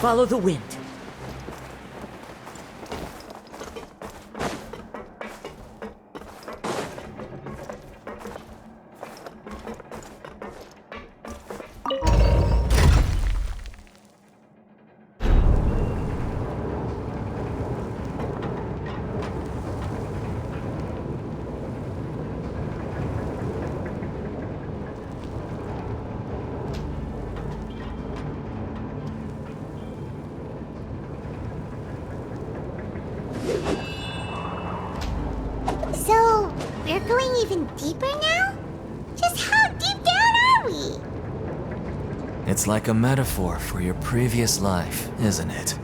Follow the wind. So, we're going even deeper now? Just how deep down are we? It's like a metaphor for your previous life, isn't it?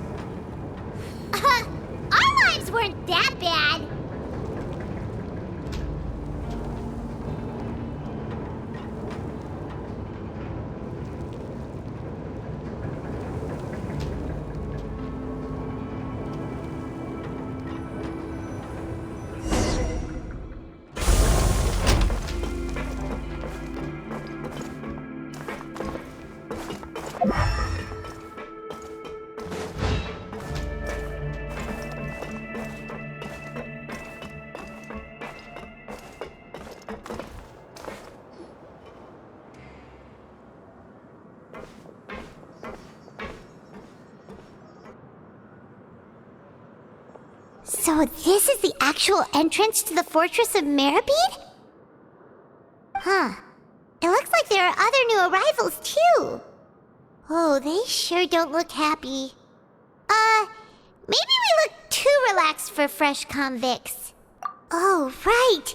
Our lives weren't that bad. So this is the actual entrance to the fortress of Meropide? Huh. It looks like there are other new arrivals, too. Oh, they sure don't look happy. Maybe we look too relaxed for fresh convicts. Oh, right.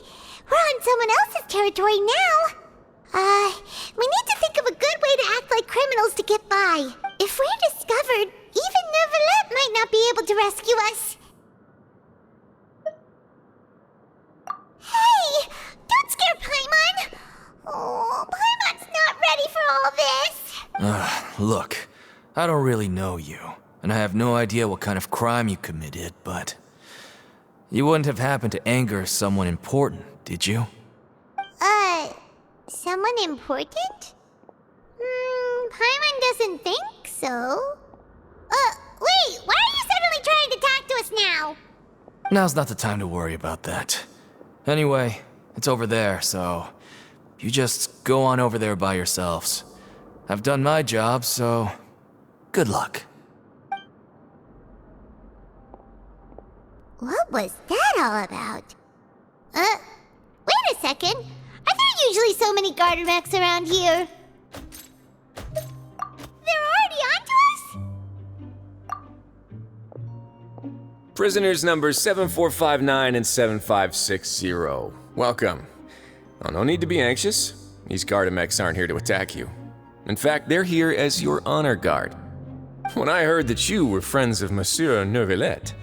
We're on someone else's territory now. We need to think of a good way to act like criminals to get by. If we're discovered, even Neuvillette might not be able to rescue us. Hey! Don't scare Paimon! Oh, Paimon's not ready for all this! Look, I don't really know you, and I have no idea what kind of crime you committed, but... You wouldn't have happened to anger someone important, did you? Someone important? Paimon doesn't think so. Wait, why are you suddenly trying to talk to us now? Now's not the time to worry about that. Anyway, it's over there, so... You just go on over there by yourselves. I've done my job, so... Good luck. What was that all about? Wait a second. Are there usually so many Gardermechs around here? They're already onto us? Prisoners numbers 7459 and 7560. Welcome. Oh, no need to be anxious. These Gardermechs aren't here to attack you. In fact, they're here as your honor guard. When I heard that you were friends of Monsieur Neuvillette,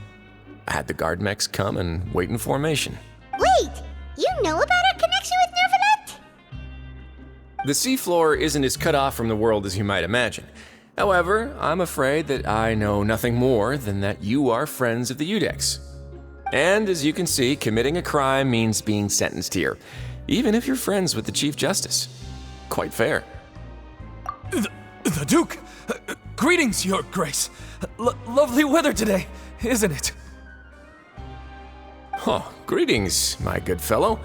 I had the Gardermechs come and wait in formation. Wait! You know about our connection with Neuvillette? The seafloor isn't as cut off from the world as you might imagine. However, I'm afraid that I know nothing more than that you are friends of the Udex. And as you can see, committing a crime means being sentenced here, even if you're friends with the Chief Justice. Quite fair. The Duke! Greetings, Your Grace! Lovely weather today, isn't it? Oh, greetings, my good fellow.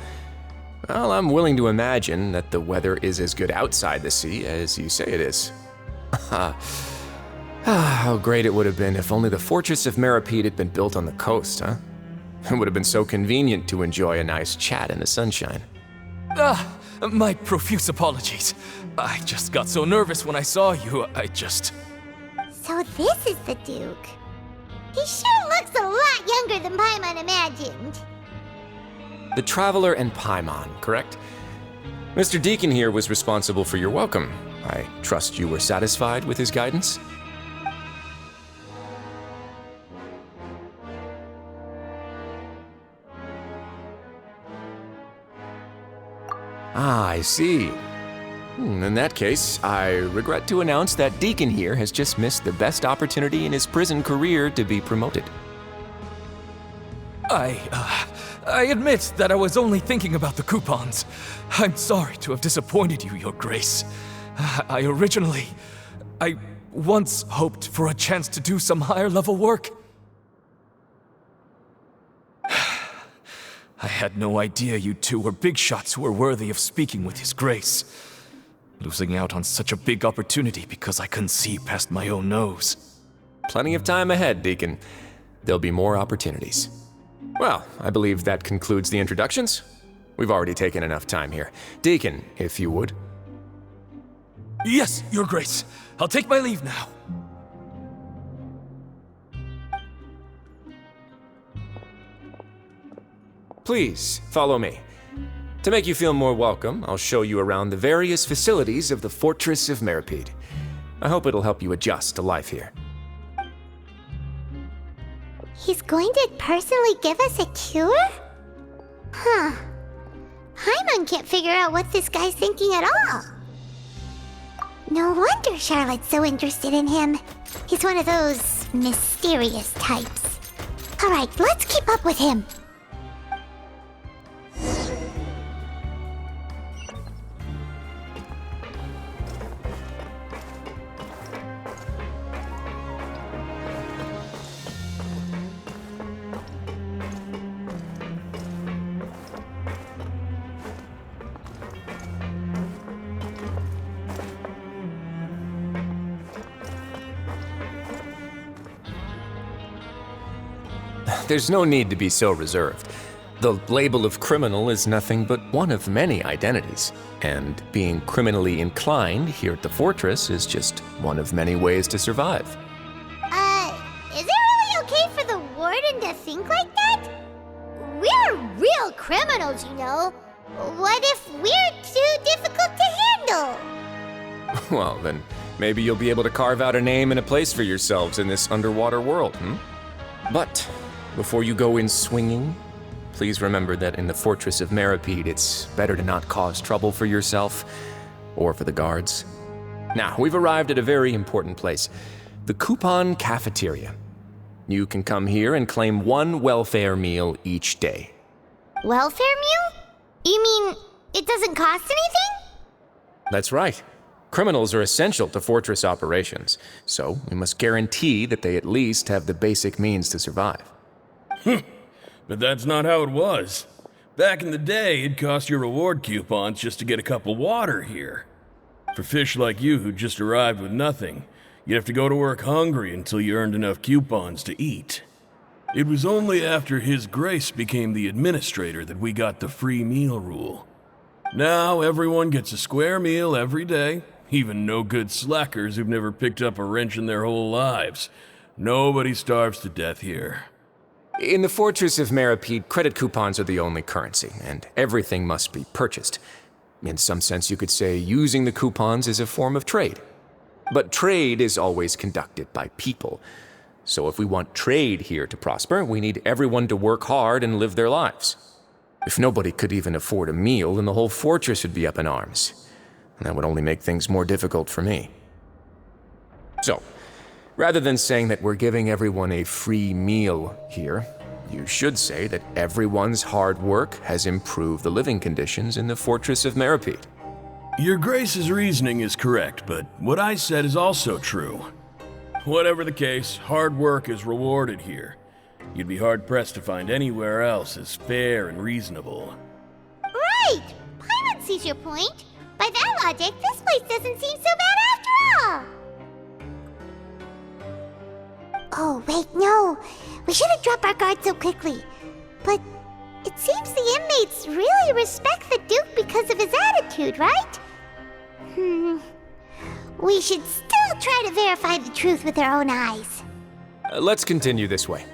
Well, I'm willing to imagine that the weather is as good outside the sea as you say it is. Ah, how great it would have been if only the Fortress of Meropide had been built on the coast, huh? It would have been so convenient to enjoy a nice chat in the sunshine. My profuse apologies. I just got so nervous when I saw you, So this is the Duke. He sure looks a lot younger than Paimon imagined. The Traveler and Paimon, correct? Mr. Deacon here was responsible for your welcome. I trust you were satisfied with his guidance? Ah, I see. In that case, I regret to announce that Deacon here has just missed the best opportunity in his prison career to be promoted. I admit that I was only thinking about the coupons. I'm sorry to have disappointed you, Your Grace. I once hoped for a chance to do some higher level work. I had no idea you two were big shots who were worthy of speaking with His Grace. Losing out on such a big opportunity because I couldn't see past my own nose. Plenty of time ahead, Deacon. There'll be more opportunities. Well, I believe that concludes the introductions. We've already taken enough time here. Deacon, if you would. Yes, Your Grace. I'll take my leave now. Please, follow me. To make you feel more welcome, I'll show you around the various facilities of the Fortress of Meropide. I hope it'll help you adjust to life here. He's going to personally give us a cure? Huh. Paimon can't figure out what this guy's thinking at all. No wonder Charlotte's so interested in him. He's one of those mysterious types. Alright, let's keep up with him. There's no need to be so reserved. The label of criminal is nothing but one of many identities, and being criminally inclined here at the Fortress is just one of many ways to survive. Is it really okay for the warden to think like that? We're real criminals, you know. What if we're too difficult to handle? Well, then maybe you'll be able to carve out a name and a place for yourselves in this underwater world, But before you go in swinging, please remember that in the Fortress of Meropide, it's better to not cause trouble for yourself or for the guards. Now, we've arrived at a very important place, the Coupon Cafeteria. You can come here and claim one welfare meal each day. Welfare meal? You mean it doesn't cost anything? That's right. Criminals are essential to Fortress operations, so we must guarantee that they at least have the basic means to survive. But that's not how it was. Back in the day, it cost your reward coupons just to get a cup of water here. For fish like you who just arrived with nothing, you'd have to go to work hungry until you earned enough coupons to eat. It was only after His Grace became the administrator that we got the free meal rule. Now everyone gets a square meal every day, even no-good slackers who've never picked up a wrench in their whole lives. Nobody starves to death here. In the Fortress of Meropide, credit coupons are the only currency, and everything must be purchased. In some sense, you could say using the coupons is a form of trade. But trade is always conducted by people. So if we want trade here to prosper, we need everyone to work hard and live their lives. If nobody could even afford a meal, then the whole fortress would be up in arms. And that would only make things more difficult for me. So, rather than saying that we're giving everyone a free meal here, you should say that everyone's hard work has improved the living conditions in the Fortress of Meropide. Your Grace's reasoning is correct, but what I said is also true. Whatever the case, hard work is rewarded here. You'd be hard-pressed to find anywhere else as fair and reasonable. Right! Paimon sees your point. By that logic, this place doesn't seem so bad after all. Oh, wait, no. We shouldn't drop our guard so quickly. But it seems the inmates really respect the Duke because of his attitude, right? We should still try to verify the truth with our own eyes. Let's continue this way.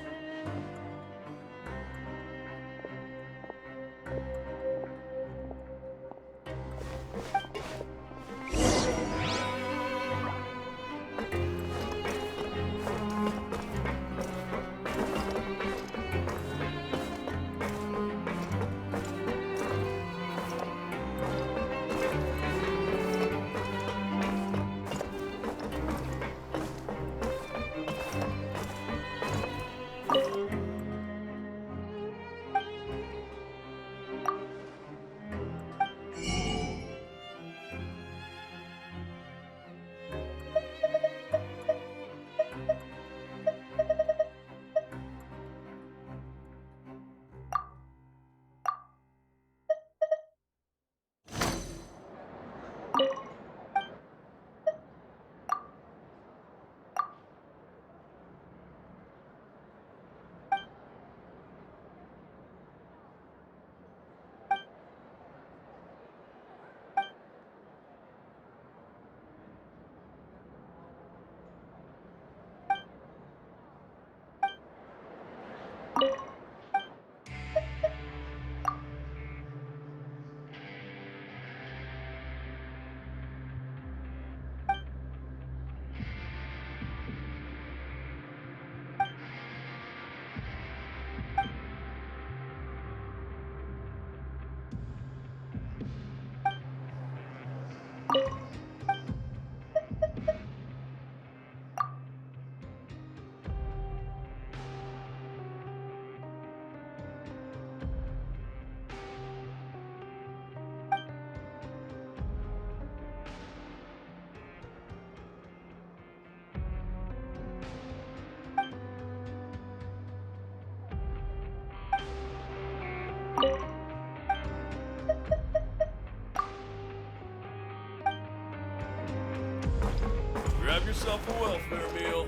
Grab yourself a welfare meal.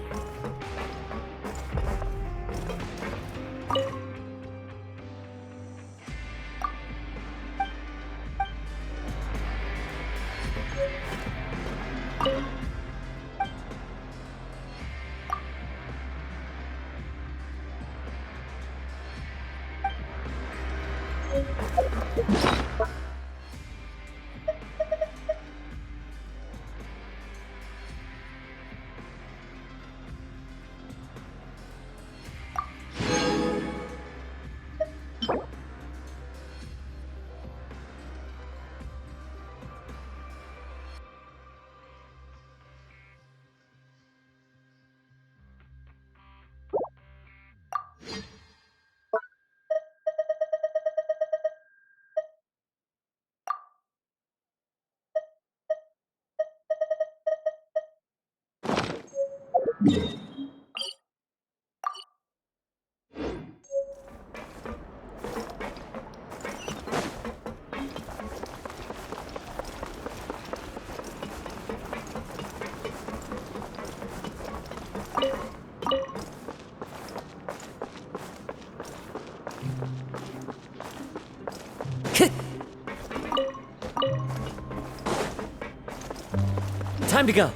Time to go.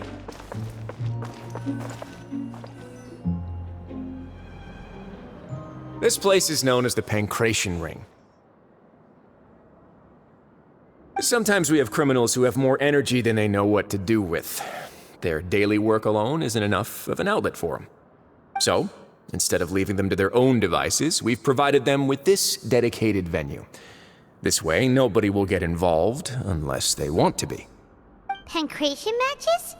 This place is known as the Pancration Ring. Sometimes we have criminals who have more energy than they know what to do with. Their daily work alone isn't enough of an outlet for them. So, instead of leaving them to their own devices, we've provided them with this dedicated venue. This way, nobody will get involved unless they want to be. Pancration matches?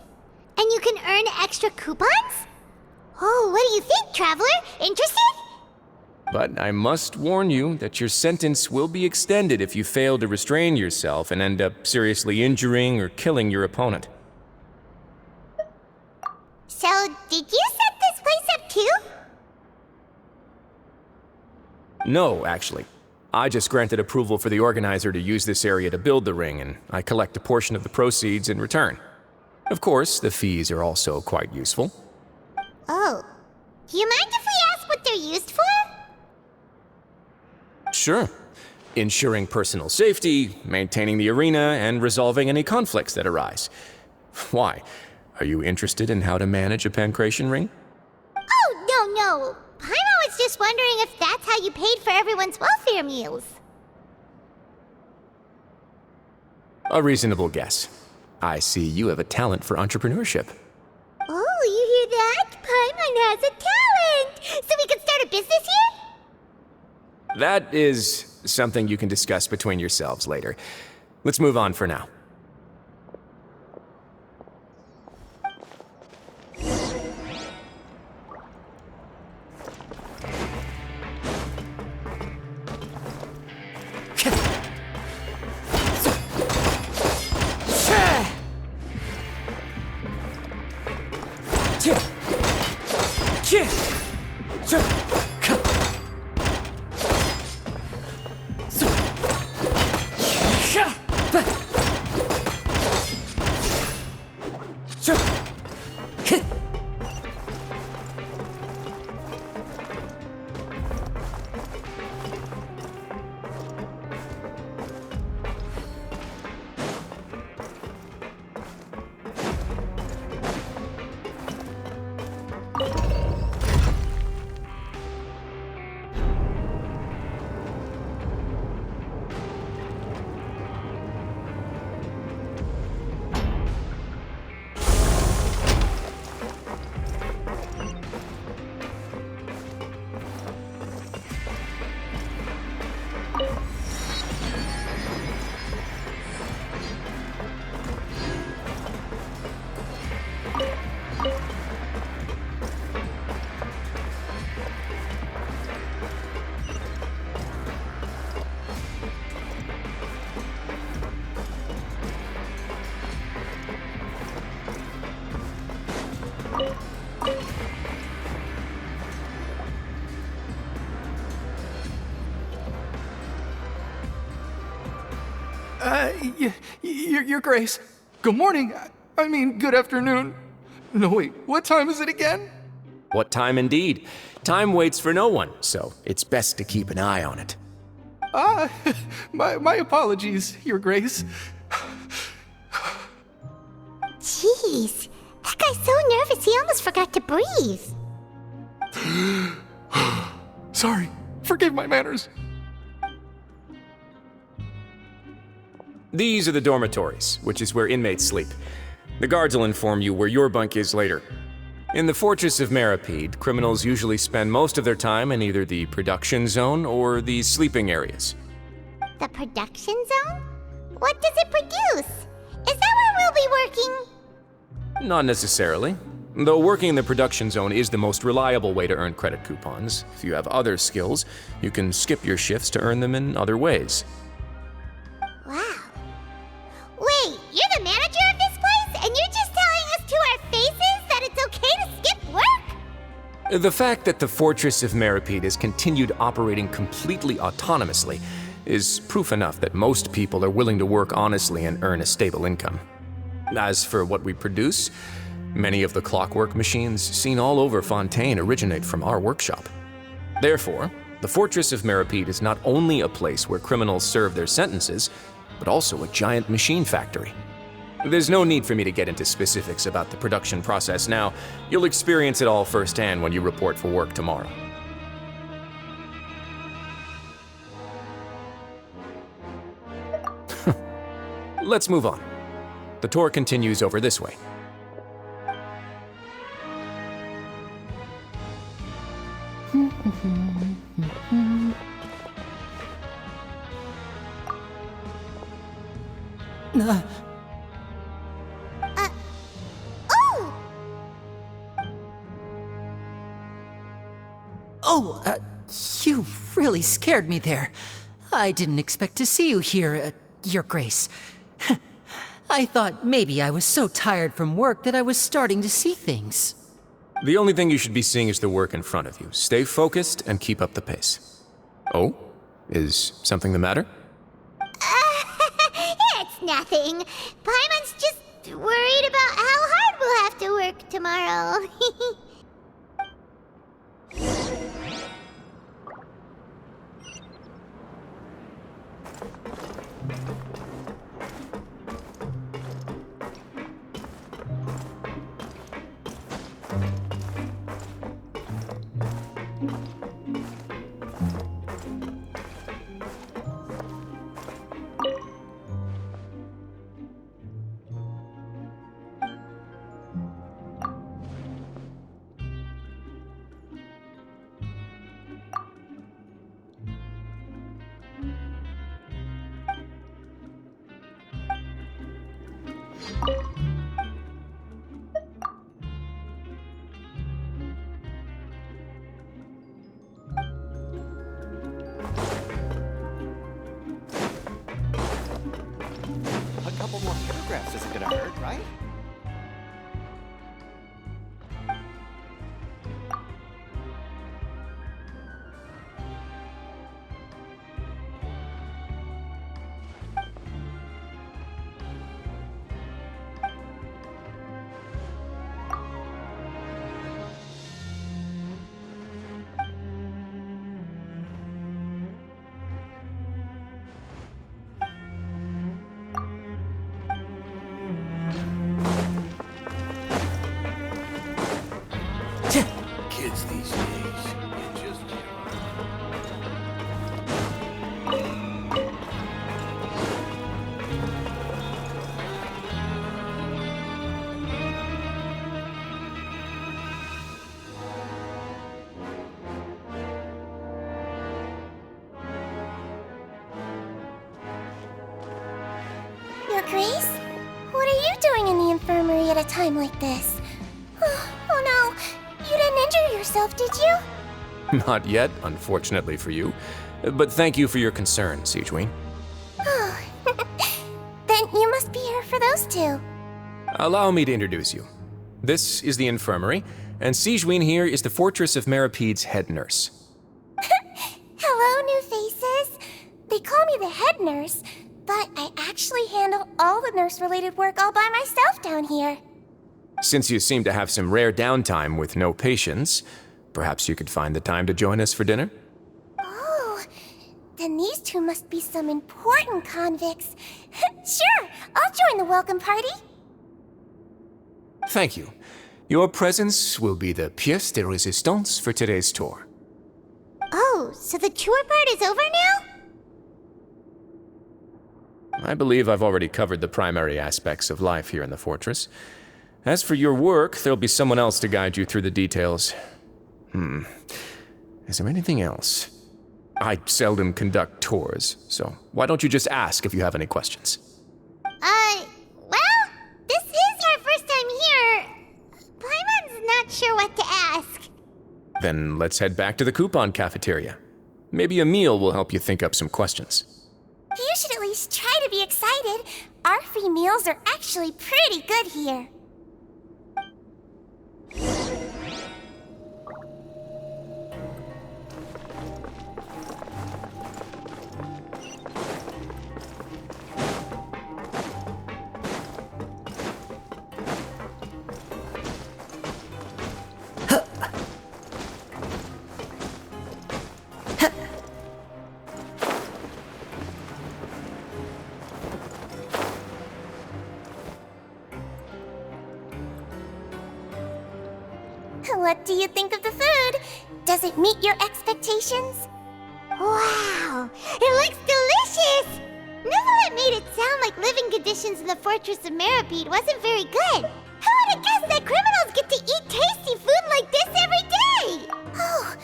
And you can earn extra coupons? Oh, what do you think, traveler? Interested? But I must warn you that your sentence will be extended if you fail to restrain yourself and end up seriously injuring or killing your opponent. So, did you set this place up too? No, actually. I just granted approval for the organizer to use this area to build the ring, and I collect a portion of the proceeds in return. Of course, the fees are also quite useful. Oh, Do you mind if we ask what they're used for? Sure. Ensuring personal safety, maintaining the arena, and resolving any conflicts that arise. Why? Are you interested in how to manage a pancration ring? Oh, no. Paimon was just wondering if that's how you paid for everyone's welfare meals. A reasonable guess. I see you have a talent for entrepreneurship. Oh, you hear that? Paimon has a talent! So we can start a business here? That is something you can discuss between yourselves later. Let's move on for now. Your Grace. Good morning. I mean, good afternoon. No, wait, what time is it again? What time indeed? Time waits for no one, so it's best to keep an eye on it. My apologies, Your Grace. Jeez, that guy's so nervous he almost forgot to breathe. Sorry, forgive my manners. These are the dormitories, which is where inmates sleep. The guards will inform you where your bunk is later. In the Fortress of Meropide, criminals usually spend most of their time in either the production zone or the sleeping areas. The production zone? What does it produce? Is that where we'll be working? Not necessarily. Though working in the production zone is the most reliable way to earn credit coupons, if you have other skills, you can skip your shifts to earn them in other ways. Wow. Wait, you're the manager of this place, and you're just telling us to our faces that it's okay to skip work? The fact that the Fortress of Meropide has continued operating completely autonomously is proof enough that most people are willing to work honestly and earn a stable income. As for what we produce, many of the clockwork machines seen all over Fontaine originate from our workshop. Therefore, the Fortress of Meropide is not only a place where criminals serve their sentences, but also a giant machine factory. There's no need for me to get into specifics about the production process now. You'll experience it all firsthand when you report for work tomorrow. Let's move on. The tour continues over this way. Oh! You really scared me there. I didn't expect to see you here, Your Grace. I thought maybe I was so tired from work that I was starting to see things. The only thing you should be seeing is the work in front of you. Stay focused and keep up the pace. Oh? Is something the matter? It's nothing. Paimon's just worried about how hard we'll have to work tomorrow. photographs isn't gonna hurt, right? Kids these days, you just Your Grace? What are you doing in the infirmary at a time like this? Oh no, you didn't injure yourself, did you? Not yet, unfortunately for you. But thank you for your concern, Sigewin. Oh, then you must be here for those two. Allow me to introduce you. This is the infirmary, and Sigewin here is the Fortress of Meropide's head nurse. Hello, new faces. They call me the head nurse, but I actually handle all the nurse-related work all by myself down here. Since you seem to have some rare downtime with no patients, perhaps you could find the time to join us for dinner? Oh, then these two must be some important convicts. Sure, I'll join the welcome party. Thank you. Your presence will be the pièce de résistance for today's tour. Oh, so the tour part is over now? I believe I've already covered the primary aspects of life here in the fortress. As for your work, there'll be someone else to guide you through the details. Is there anything else? I seldom conduct tours, so why don't you just ask if you have any questions? Well, this is our first time here. Paimon's not sure what to ask. Then let's head back to the coupon cafeteria. Maybe a meal will help you think up some questions. You should at least try to be excited. Our free meals are actually pretty good here. What do you think of the food? Does it meet your expectations? Wow, it looks delicious! Neville made it sound like living conditions in the Fortress of Meropide wasn't very good. Who would have guessed that criminals get to eat tasty food like this every day? Oh,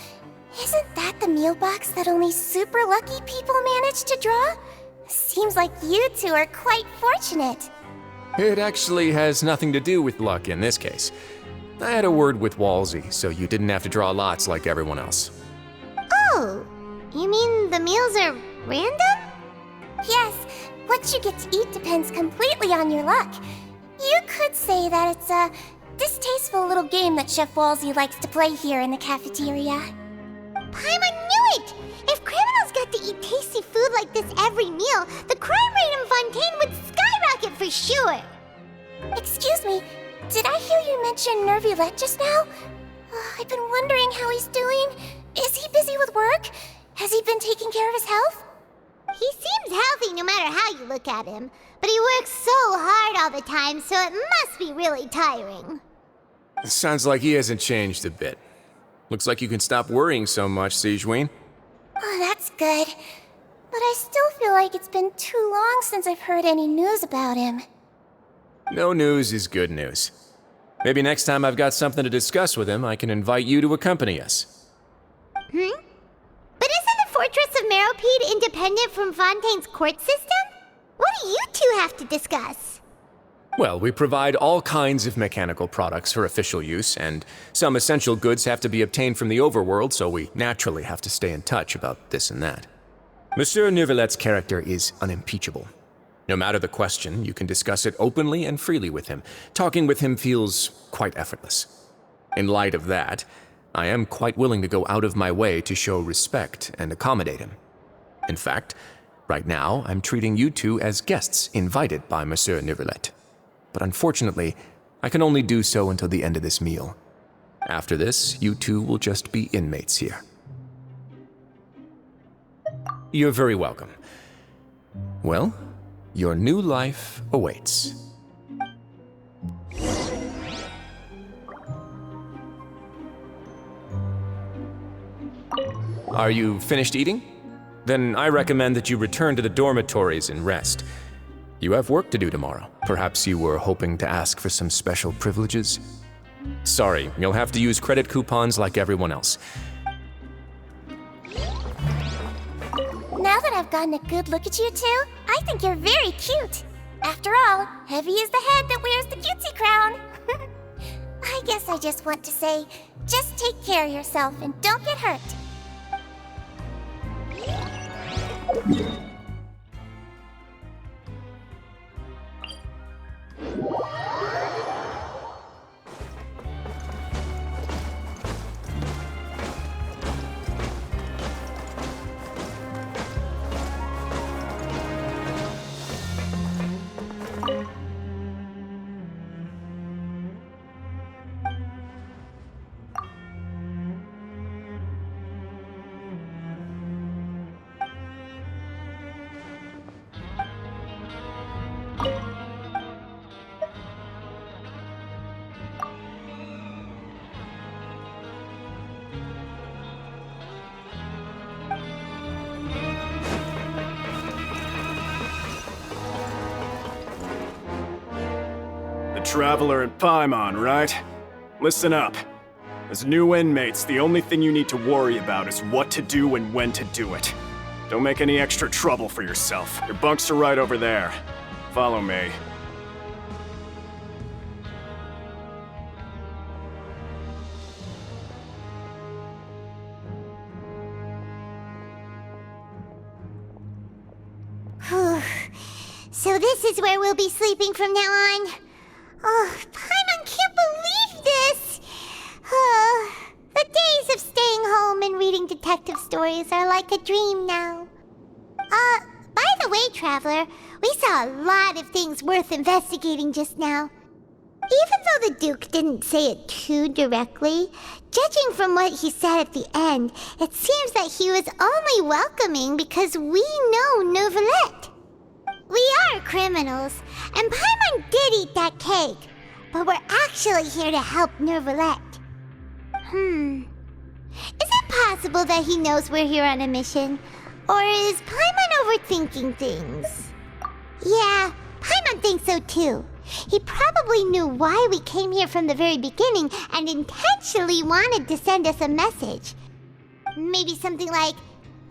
isn't that the meal box that only super lucky people manage to draw? Seems like you two are quite fortunate. It actually has nothing to do with luck in this case. I had a word with Walsey, so you didn't have to draw lots like everyone else. Oh, you mean the meals are random? Yes, what you get to eat depends completely on your luck. You could say that it's a distasteful little game that Chef Walsey likes to play here in the cafeteria. Paimon knew it! If criminals got to eat tasty food like this every meal, the crime rate in Fontaine would skyrocket for sure! Excuse me, did I hear you mention Nervylette just now? I've been wondering how he's doing. Is he busy with work? Has he been taking care of his health? He seems healthy no matter how you look at him, but he works so hard all the time, so it must be really tiring. Sounds like he hasn't changed a bit. Looks like you can stop worrying so much, Sigewin. Oh, that's good. But I still feel like it's been too long since I've heard any news about him. No news is good news. Maybe next time I've got something to discuss with him, I can invite you to accompany us. But isn't the Fortress of Meropide independent from Fontaine's court system? What do you two have to discuss? Well, we provide all kinds of mechanical products for official use, and some essential goods have to be obtained from the overworld, so we naturally have to stay in touch about this and that. Monsieur Nervylette's character is unimpeachable. No matter the question, you can discuss it openly and freely with him. Talking with him feels quite effortless. In light of that, I am quite willing to go out of my way to show respect and accommodate him. In fact, right now, I'm treating you two as guests invited by Monsieur Neuvillette. But unfortunately, I can only do so until the end of this meal. After this, you two will just be inmates here. You're very welcome. Well, your new life awaits. Are you finished eating? Then I recommend that you return to the dormitories and rest. You have work to do tomorrow. Perhaps you were hoping to ask for some special privileges? Sorry, you'll have to use credit coupons like everyone else. Now that I've gotten a good look at you two, I think you're very cute. After all, heavy is the head that wears the cutesy crown. I guess I just want to say, just take care of yourself and don't get hurt. Traveler in Paimon, right? Listen up. As new inmates, the only thing you need to worry about is what to do and when to do it. Don't make any extra trouble for yourself. Your bunks are right over there. Follow me. So this is where we'll be sleeping from now on. Oh, Paimon can't believe this! The days of staying home and reading detective stories are like a dream now. By the way, Traveler, we saw a lot of things worth investigating just now. Even though the Duke didn't say it too directly, judging from what he said at the end, it seems that he was only welcoming because we know Neuvillette. We are criminals, and Paimon did eat that cake, but we're actually here to help Neuvillette. Is it possible that he knows we're here on a mission? Or is Paimon overthinking things? Yeah, Paimon thinks so too. He probably knew why we came here from the very beginning and intentionally wanted to send us a message. Maybe something like,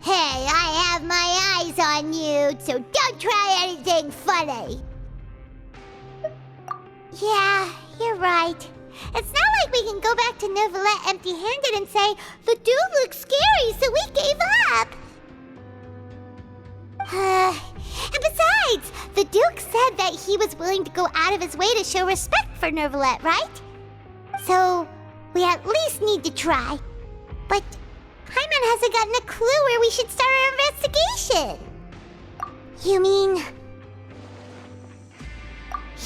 "Hey, I have my eyes on you, so don't try anything funny." Yeah, you're right. It's not like we can go back to Neuvillette empty-handed and say, "The dude looks scary, so we gave up." And besides, the Duke said that he was willing to go out of his way to show respect for Neuvillette, right? So, we at least need to try. But Paimon hasn't gotten a clue where we should start our investigation. You mean...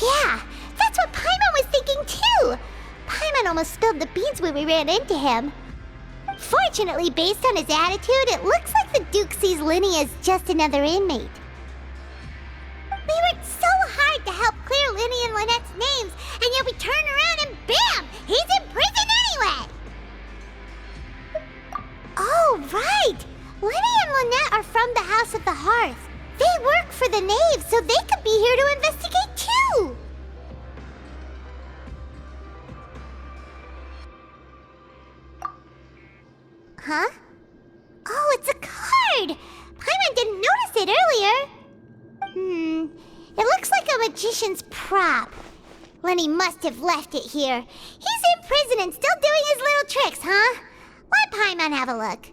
Yeah, that's what Paimon was thinking too. Paimon almost spilled the beans when we ran into him. Fortunately, based on his attitude, it looks like the Duke sees Linny as just another inmate. We worked so hard to help clear Linny and Lynette's names, and yet we turn around and bam! He's in prison anyway! Oh, right! Linny and Lynette are from the House of the Hearth. They work for the Knave, so they could be here to investigate too! Huh? Oh, it's a card! Paimon didn't notice it earlier. It looks like a magician's prop. Lenny must have left it here. He's in prison and still doing his little tricks, huh? Let Paimon have a look.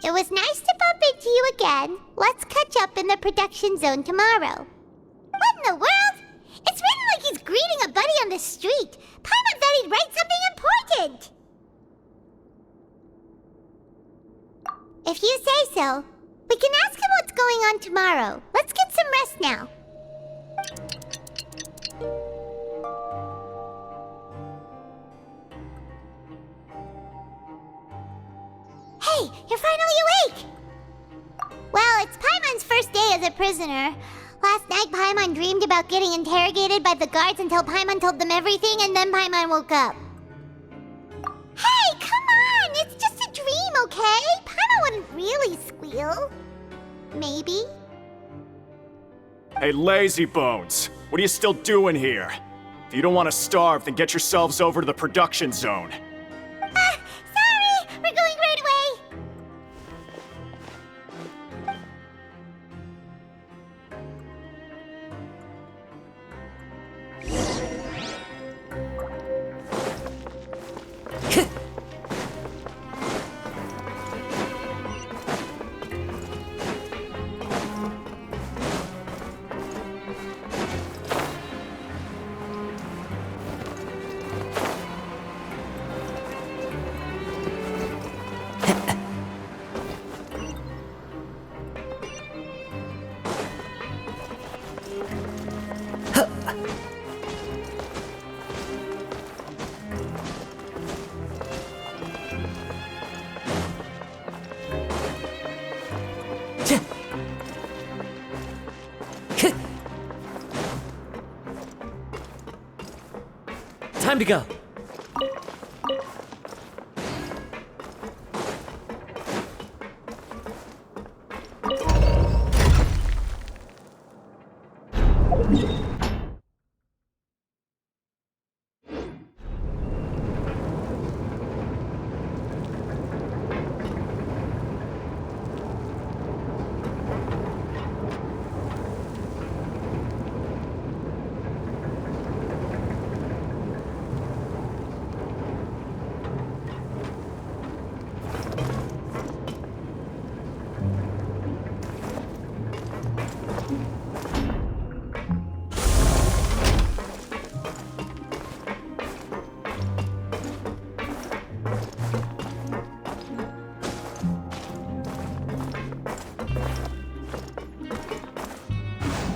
It was nice to bump into you again. Let's catch up in the production zone tomorrow. in the world? It's written like he's greeting a buddy on the street. Paimon thought he'd write something important. If you say so, we can ask him what's going on tomorrow. Let's get some rest now. Hey, you're finally awake! Well, it's Paimon's first day as a prisoner. Last night, Paimon dreamed about getting interrogated by the guards until Paimon told them everything, and then Paimon woke up. Hey, come on! It's just a dream, okay? Paimon wouldn't really squeal. Maybe? Hey, lazy bones! What are you still doing here? If you don't want to starve, then get yourselves over to the production zone. Sorry! We're going right away! Time to go.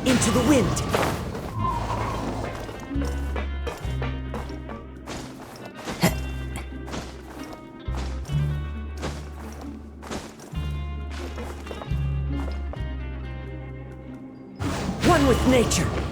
Into the wind. One with nature.